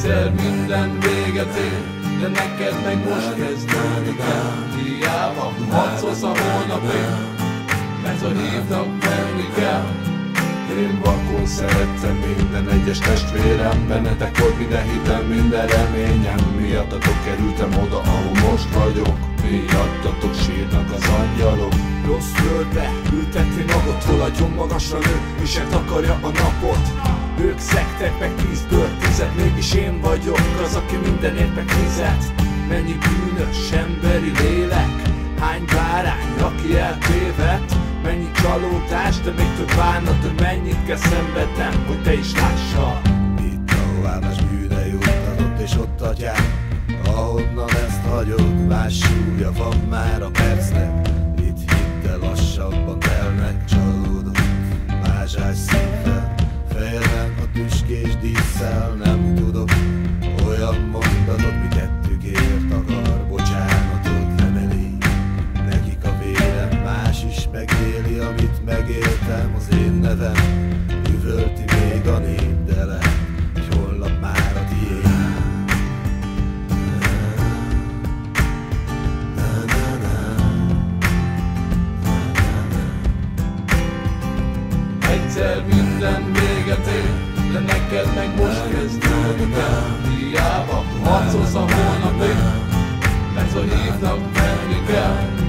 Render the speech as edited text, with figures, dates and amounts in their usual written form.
Egyszer minden véget ér, de neked meg most kezdődni kell. Hiába harcolsz a holnapért, mert a hívnak menni kell. Én vakon szerettem minden egyes testvérem, bennetek volt minden hitem, minden reményem. Miattatok kerültem oda, ahol most vagyok, miattatok sírnak az angyalok. Rossz földbe ültetni magot, hol agyon magasra nő, mi sem takarja a napot. Ők szektek meg 10-ből 10-et, mégis én vagyok az, aki mindenért megfizet. Mennyi bűnös emberi lélek, hány bárány, aki eltévedt. Mennyi csalódás, de még több bánat, hogy mennyit kell szenvednem, hogy te is lással. Itt a váltás bűne juttatott, és ott atyám, ahonnan ezt hagyod, más súlya van már a percnek. Itt hittel lassabban telnek, csalódott, mázsás szívvel, fejben a tüskés dísszel. Nem tudok olyan mondatot, mi tettükért akar bocsánatot, nem elég nekik a vérem, más is megéli, amit megéltem. Az én nevem üvölti még a nép, de lehet, hogy holnap már a tiéd. Egyszer minden véget ér, de neked meg most kezdődni kell. Hiába harcolsz a holnapért, mert a hívnak menni kell.